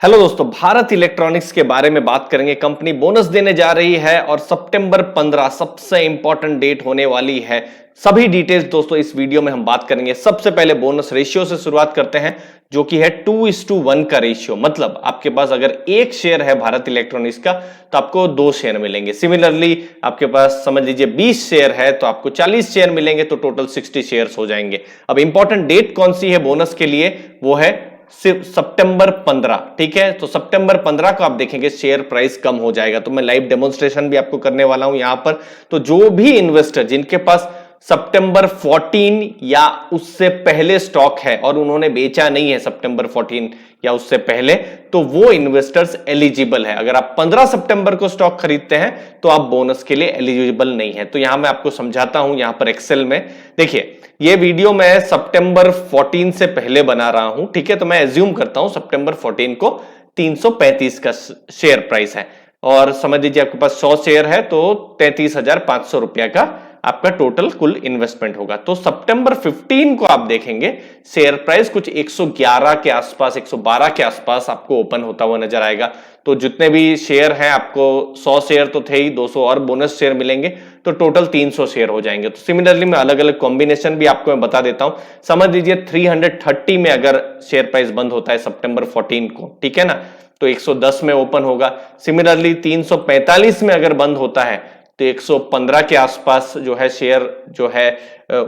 Hello दोस्तों, Bharat electronics के बारे में बात करेंगे। कंपनी बोनस देने जा रही है और सितंबर 15 सबसे इंपॉर्टेंट डेट होने वाली है। सभी डिटेल्स दोस्तों इस वीडियो में हम बात करेंगे। सबसे पहले बोनस रेशियो से शुरुआत करते हैं, जो कि है 2:1 का रेशियो। मतलब आपके पास अगर एक शेयर है भारत इलेक्ट्रॉनिक्स का तो आपको 2 शेयर मिलेंगे। सिमिलरली आपके पास समझ लीजिए 20 शेयर है तो आपको 40 शेयर मिलेंगे, तो टोटल 60 शेयर हो जाएंगे। अब इंपॉर्टेंट डेट कौन सी है बोनस के लिए, वो है सिर्फ सितंबर 15। ठीक है, तो सितंबर 15 को आप देखेंगे शेयर प्राइस कम हो जाएगा। तो मैं लाइव डेमोन्स्ट्रेशन भी आपको करने वाला हूं यहां पर। तो जो भी इन्वेस्टर जिनके पास सितंबर 14 या उससे पहले स्टॉक है और उन्होंने बेचा नहीं है सितंबर 14 या उससे पहले, तो वो इन्वेस्टर्स एलिजिबल है। अगर आप 15 सितंबर को स्टॉक खरीदते हैं तो आप बोनस के लिए एलिजिबल नहीं है। तो यहां मैं आपको समझाता हूं, यहां पर एक्सेल में देखिए, ये वीडियो मैं सितंबर 14 से पहले बना रहा हूं। ठीक है, तो मैं एज्यूम करता हूं सितंबर 14 को 335 का शेयर प्राइस है और समझ लीजिए आपके पास 100 शेयर है तो 33,500 रुपया का आपका टोटल कुल इन्वेस्टमेंट होगा। तो सितंबर 15 को आप देखेंगे शेयर प्राइस कुछ 111 के आसपास, 112 के आसपास आपको ओपन होता हुआ नजर आएगा। तो जितने भी शेयर हैं, आपको 100 शेयर तो थे ही, 200 और बोनस शेयर मिलेंगे, तो टोटल 300 शेयर हो जाएंगे। तो सिमिलरली मैं अलग अलग कॉम्बिनेशन भी आपको मैं बता देता हूं। समझ लीजिए 330 में अगर शेयर प्राइस बंद होता है सितंबर 14 को, ठीक है ना, तो 110 में ओपन होगा। सिमिलरली 345 में अगर बंद होता है तो 115 के आसपास जो है शेयर जो है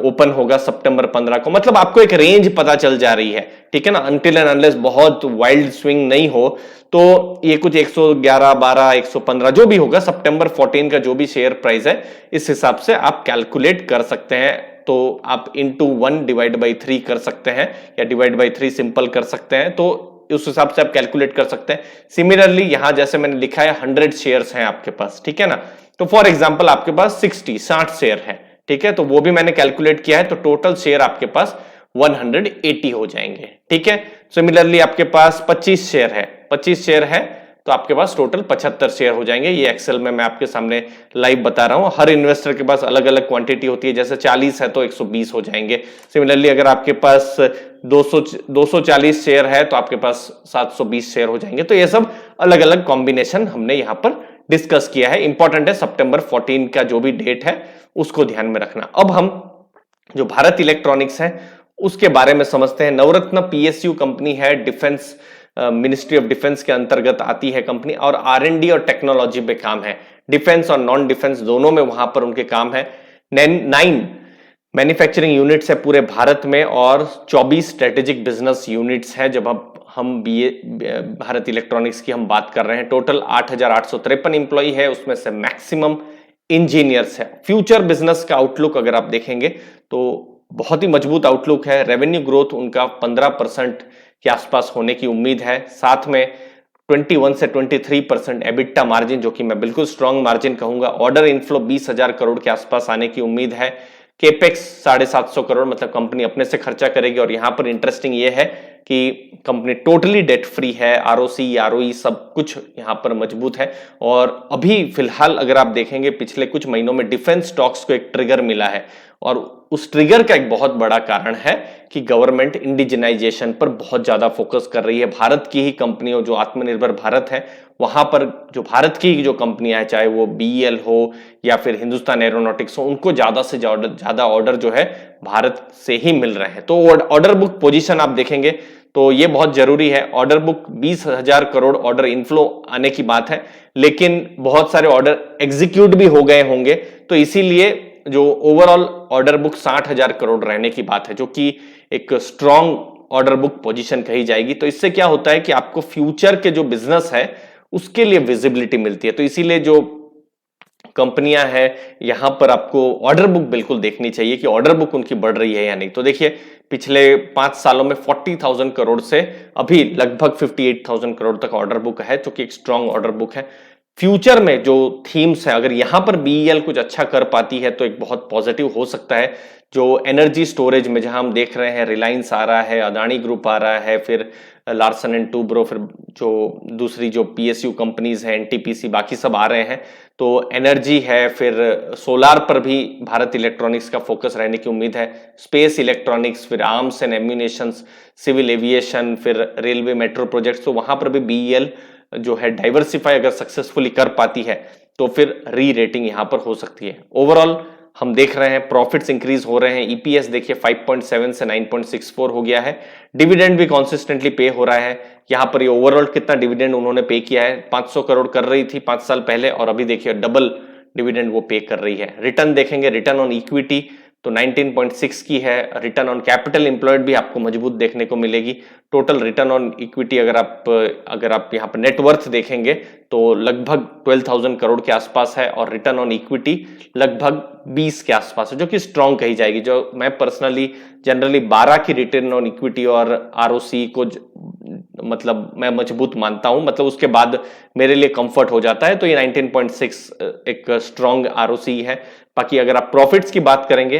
ओपन होगा सितंबर 15 को। मतलब आपको एक रेंज पता चल जा रही है, ठीक है ना, अनटिल एंड अनलेस बहुत वाइल्ड स्विंग नहीं हो। तो ये कुछ 111, 12, 115 जो भी होगा, सितंबर 14 का जो भी शेयर प्राइस है, इस हिसाब से आप कैलकुलेट कर सकते हैं। तो आप इंटू 1 डिवाइड बाई 3 कर सकते हैं या डिवाइड बाई 3 सिंपल कर सकते हैं, तो उस हिसाब से आप कैलकुलेट कर सकते हैं। सिमिलरली यहां जैसे मैंने लिखा है 100 शेयर्स हैं आपके पास, ठीक है ना, तो फॉर एग्जांपल आपके पास 60 शेयर है, ठीक है, तो वो भी मैंने कैलकुलेट किया है। तो टोटल शेयर आपके पास 180 हो जाएंगे। ठीक है, सिमिलरली आपके पास 25 शेयर है, 25 शेयर है तो आपके पास टोटल 75 शेयर हो जाएंगे। ये एक्सेल में मैं आपके सामने लाइव बता रहा हूं। हर इन्वेस्टर के पास अलग अलग क्वांटिटी होती है, जैसे 40 है तो 120 हो जाएंगे। सिमिलरली अगर आपके पास 240 शेयर है तो आपके पास 720 शेयर हो जाएंगे। तो ये सब अलग अलग कॉम्बिनेशन हमने यहां पर डिस्कस किया है। इंपॉर्टेंट है सितंबर 14 का जो भी डेट है उसको ध्यान में रखना। अब हम जो भारत इलेक्ट्रॉनिक्स है उसके बारे में समझते हैं। नवरत्न पीएसयू कंपनी है, डिफेंस मिनिस्ट्री ऑफ डिफेंस के अंतर्गत आती है कंपनी, और आर&डी और टेक्नोलॉजी पे काम है। डिफेंस और नॉन डिफेंस दोनों में वहां पर उनके काम है। 9 मैन्युफैक्चरिंग यूनिट्स है पूरे भारत में और 24 स्ट्रेटेजिक बिजनेस यूनिट्स हैं। जब हम भारत इलेक्ट्रॉनिक्स की हम बात कर रहे हैं, टोटल 8,853 इंप्लॉई है, उसमें से मैक्सिमम इंजीनियर्स है। फ्यूचर बिजनेस का आउटलुक अगर आप देखेंगे तो बहुत ही मजबूत आउटलुक है। रेवेन्यू ग्रोथ उनका 15% के आसपास होने की उम्मीद है। साथ में 21 से 23% एबिटा मार्जिन, जो कि मैं बिल्कुल स्ट्रॉन्ग मार्जिन कहूंगा। ऑर्डर इनफ्लो 20,000 करोड़ के आसपास आने की उम्मीद है। केपेक्स 750 करोड़, मतलब कंपनी अपने से खर्चा करेगी। और यहां पर इंटरेस्टिंग ये है कि कंपनी टोटली डेट फ्री है। आरओसी, आरओई सब कुछ यहां पर मजबूत है। और अभी फिलहाल अगर आप देखेंगे पिछले कुछ महीनों में डिफेंस स्टॉक्स को एक ट्रिगर मिला है, और उस ट्रिगर का एक बहुत बड़ा कारण है कि गवर्नमेंट इंडिजिनाइजेशन पर बहुत ज्यादा फोकस कर रही है। भारत की ही कंपनियों, जो आत्मनिर्भर भारत है, वहां पर जो भारत की जो कंपनियां हैं, चाहे वो बीईएल हो या फिर हिंदुस्तान एरोनॉटिक्स हो, उनको ज्यादा से ज्यादा ऑर्डर जो है भारत से ही मिल रहे हैं। तो ऑर्डर बुक पोजीशन आप देखेंगे तो ये बहुत जरूरी है। Order book 20,000 crore order inflow आने की बात है, लेकिन बहुत सारे ऑर्डर एग्जीक्यूट भी हो गए होंगे। तो इसीलिए जो ओवरऑल ऑर्डर बुक 60,000 करोड़ रहने की बात है, जो कि एक स्ट्रॉन्ग ऑर्डर बुक पोजीशन कही जाएगी। तो इससे क्या होता है कि आपको फ्यूचर के जो बिजनेस है उसके लिए विजिबिलिटी मिलती है। तो इसीलिए जो कंपनियां हैं यहां पर आपको ऑर्डर बुक बिल्कुल देखनी चाहिए कि ऑर्डर बुक उनकी बढ़ रही है या नहीं। तो देखिए पिछले 5 सालों में 40,000 करोड़ से अभी लगभग 58,000 करोड़ तक ऑर्डर बुक है, जो कि एक स्ट्रॉन्ग ऑर्डर बुक है। फ्यूचर में जो थीम्स है, अगर यहां पर बीईएल कुछ अच्छा कर पाती है तो एक बहुत पॉजिटिव हो सकता है। जो एनर्जी स्टोरेज में जहां हम देख रहे हैं रिलायंस आ रहा है, अदानी ग्रुप आ रहा है, फिर लार्सन एंड टूब्रो, फिर जो दूसरी जो पीएसयू कंपनीज हैं, एनटीपीसी, बाकी सब आ रहे हैं। तो एनर्जी है, फिर सोलार पर भी भारत इलेक्ट्रॉनिक्स का फोकस रहने की उम्मीद है। स्पेस इलेक्ट्रॉनिक्स, फिर arms and ammunitions, civil aviation, फिर रेलवे मेट्रो प्रोजेक्ट्स, तो वहां पर भी बीईएल जो है डाइवर्सिफाई अगर सक्सेसफुली कर पाती है तो फिर री रेटिंग यहां पर हो सकती है। ओवरऑल हम देख रहे हैं प्रॉफिट्स इंक्रीज हो रहे हैं। ईपीएस देखिए 5.7 से 9.64 हो गया है। डिविडेंड भी कॉन्सिस्टेंटली पे हो रहा है। यहां पर ये ओवरऑल कितना डिविडेंड उन्होंने पे किया है, 500 करोड़ कर रही थी 5 साल पहले, और अभी देखिए डबल डिविडेंड वो पे कर रही है। रिटर्न देखेंगे, रिटर्न ऑन इक्विटी तो 19.6 की है। रिटर्न ऑन कैपिटल एम्प्लॉयड भी आपको मजबूत देखने को मिलेगी। टोटल रिटर्न ऑन इक्विटी अगर आप यहाँ पर नेटवर्थ देखेंगे तो लगभग 12,000 करोड़ के आसपास है, और रिटर्न ऑन इक्विटी लगभग 20 के आसपास है, जो कि स्ट्रांग कही जाएगी। जो मैं पर्सनली जनरली 12 की रिटर्न ऑन इक्विटी और आरओसी को मतलब मैं मजबूत मानता हूं, मतलब उसके बाद मेरे लिए कंफर्ट हो जाता है। तो ये 19.6 एक स्ट्रांग आरओसी है। बाकी अगर आप प्रॉफिट्स की बात करेंगे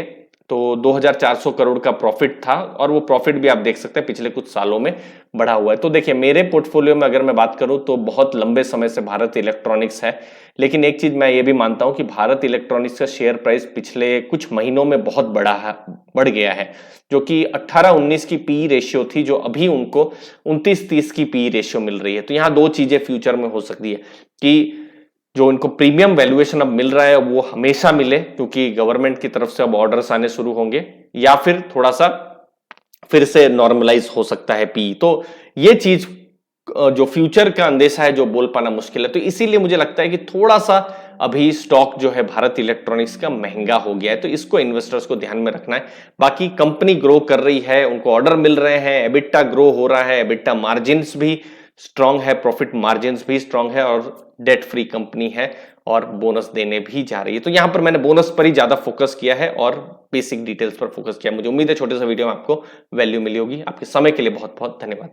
तो 2,400 करोड़ का प्रॉफिट था, और वो प्रॉफिट भी आप देख सकते हैं पिछले कुछ सालों में बढ़ा हुआ है। तो देखिए मेरे पोर्टफोलियो में अगर मैं बात करूं तो बहुत लंबे समय से भारत इलेक्ट्रॉनिक्स है, लेकिन एक चीज मैं ये भी मानता हूं कि भारत इलेक्ट्रॉनिक्स का शेयर प्राइस पिछले कुछ महीनों में बहुत बढ़ गया है। जो कि 18-19 की पी रेशियो थी, जो अभी उनको 29-30 की पी रेशियो मिल रही है। तो यहाँ दो चीजें फ्यूचर में हो सकती है कि जो इनको प्रीमियम वैल्यूएशन अब मिल रहा है वो हमेशा मिले, क्योंकि गवर्नमेंट की तरफ से अब ऑर्डर्स आने शुरू होंगे, या फिर थोड़ा सा फिर से नॉर्मलाइज हो सकता है पी। तो ये चीज जो फ्यूचर का अंदेशा है, जो बोल पाना मुश्किल है। तो इसीलिए मुझे लगता है कि थोड़ा सा अभी स्टॉक जो है भारत इलेक्ट्रॉनिक्स का महंगा हो गया है, तो इसको इन्वेस्टर्स को ध्यान में रखना है। बाकी कंपनी ग्रो कर रही है, उनको ऑर्डर मिल रहे हैं, एबिटा ग्रो हो रहा है, एबिटा मार्जिन्स भी स्ट्रांग है, प्रॉफिट मार्जिन्स भी स्ट्रांग है, और डेट फ्री कंपनी है, और बोनस देने भी जा रही है। तो यहां पर मैंने बोनस पर ही ज्यादा फोकस किया है और बेसिक डिटेल्स पर फोकस किया। मुझे उम्मीद है छोटे से वीडियो में आपको वैल्यू मिली होगी। आपके समय के लिए बहुत बहुत धन्यवाद।